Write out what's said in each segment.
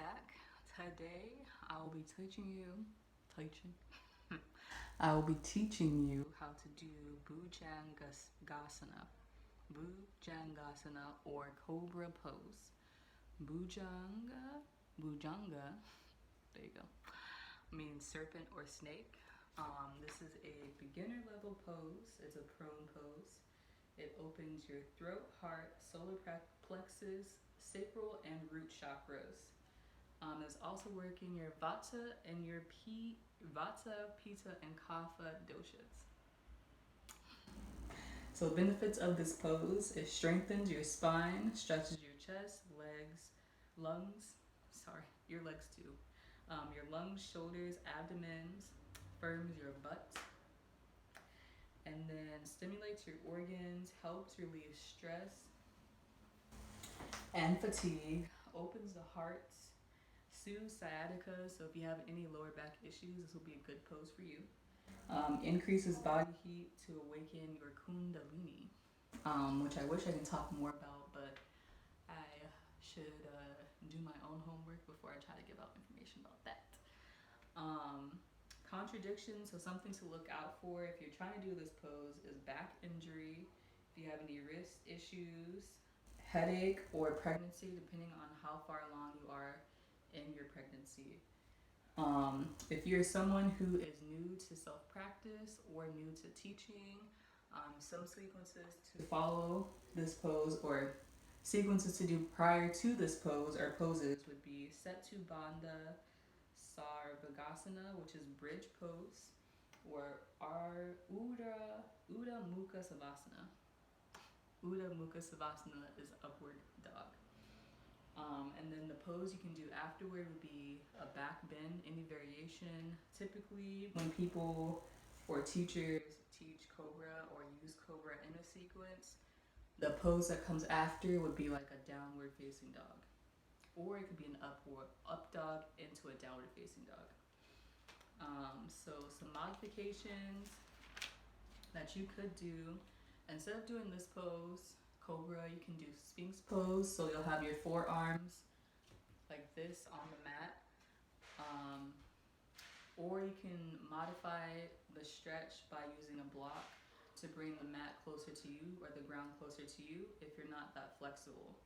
back. Today I will be I will be teaching you how to do Bhujangasana. Bhujangasana or Cobra Pose. Bhujanga, there you go, means serpent or snake. This is a beginner level pose. It's a prone pose. It opens your throat, heart, solar plexus, sacral, and root chakras. It's also working your Vata and your Vata, Pitta, and Kapha doshas. So benefits of this pose: it strengthens your spine, stretches your chest, legs, lungs. Sorry, your legs too. Your lungs, shoulders, abdomens, firms your butt, and then stimulates your organs, helps relieve stress and fatigue, opens the heart, soothes sciatica. So if you have any lower back issues, this will be a good pose for you. Increases body heat to awaken your kundalini, which I wish I could talk more about, but I should do my own homework before I try to give out information about that. Contradictions, so something to look out for if you're trying to do this pose is back injury, if you have any wrist issues, headache, or pregnancy, depending on how far along you are in your pregnancy. If you're someone who is new to self-practice or new to teaching, some sequences to follow this pose or sequences to do prior to this pose or poses would be Setu Bandha Sarvagasana, which is bridge pose, or Uddha Mukha Savasana. Uddha Mukha Savasana is upward dog. And then the pose you can do afterward would be a back bend, any variation. Typically, when people or teachers teach Cobra or use Cobra in a sequence, the pose that comes after would be like a downward facing dog. Or it could be an up dog into a downward facing dog. So some modifications that you could do, instead of doing this pose, Cobra, you can do Sphinx pose. So you'll have your forearms like this on the mat. Or you can modify the stretch by using a block to bring the mat closer to you or the ground closer to you if you're not that flexible.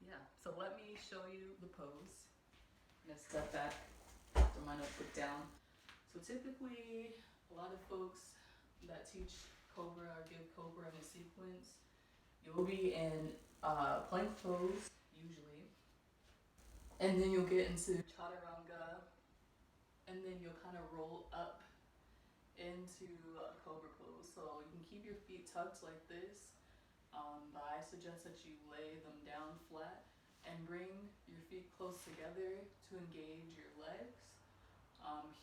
Yeah, so let me show you the pose. I'm gonna step back, throw my notebook down. So typically, a lot of folks that teach Cobra or give Cobra in a sequence, you'll be in plank pose usually, and then you'll get into chaturanga, and then you'll kind of roll up into Cobra pose. So you can keep your feet tucked like this, but I suggest that you lay them down flat and bring your feet close together to engage your legs.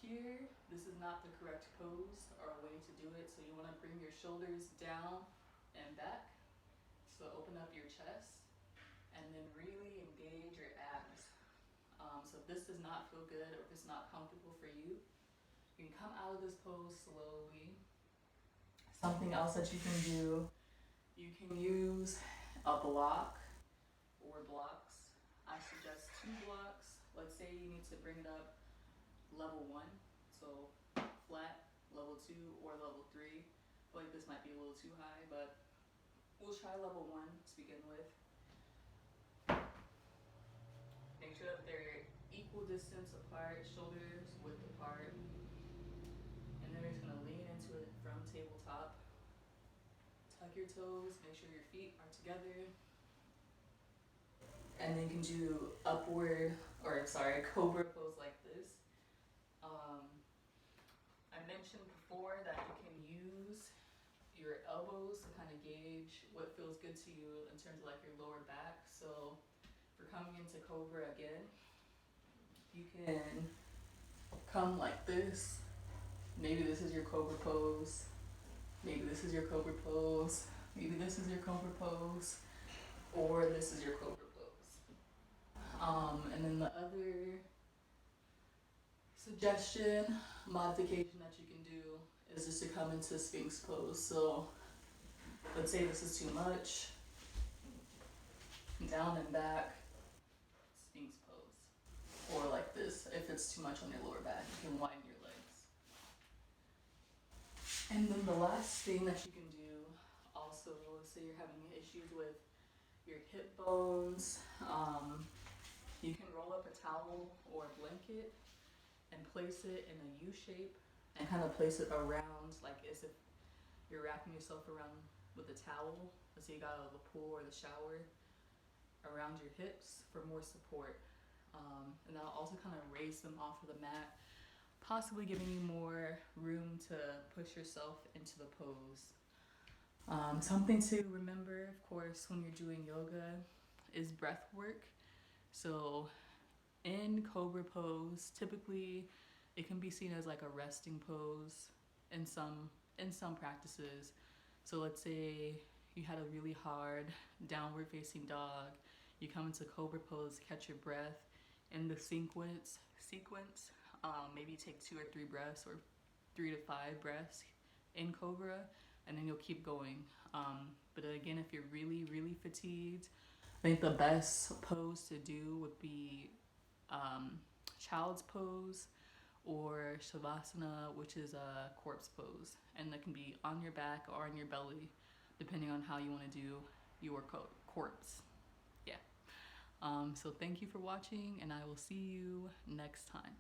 Here, this is not the correct pose or a way to do it, so you want to bring your shoulders down and back. So open up your chest and then really engage your abs. So if this does not feel good or if it's not comfortable for you, you can come out of this pose slowly. Something else that you can do, you can use a block or blocks. I suggest 2 blocks. Let's say you need to bring it up level 1, so flat, level 2, or level 3. I feel like this might be a little too high, but we'll try level 1 to begin with. Make sure that they're equal distance apart, shoulders width apart. And then we're just gonna lean into it from tabletop. Tuck your toes, make sure your feet are together. And then you can do Cobra pose like this. I mentioned before that you can use your elbows to kind of gauge what feels good to you in terms of like your lower back. So for coming into Cobra again, you can come like this. Maybe this is your Cobra pose. Maybe this is your Cobra pose. Maybe this is your Cobra pose. Or this is your Cobra pose. And then the other suggestion, modification that you can do is just to come into Sphinx pose. So let's say this is too much. down and back, Sphinx pose. Or like this, if it's too much on your lower back, you can widen your legs. And then the last thing that you can do, also, let's say you're having issues with your hip bones, you can roll up a towel or a blanket and place it in a U shape and kind of place it around, like as if you're wrapping yourself around with a towel. Let's say you got out of the pool or the shower, around your hips for more support. And that'll also kind of raise them off of the mat, possibly giving you more room to push yourself into the pose. Something to remember, of course, when you're doing yoga is breath work. So in Cobra Pose, typically it can be seen as like a resting pose in some practices. So let's say you had a really hard downward facing dog, you come into Cobra Pose, catch your breath in the sequence. Maybe take 2 or 3 breaths or 3 to 5 breaths in Cobra, and then you'll keep going. But again, if you're really fatigued, I think the best pose to do would be child's pose or shavasana, which is a corpse pose, and that can be on your back or on your belly, depending on how you want to do your corpse. Yeah. So thank you for watching, and I will see you next time.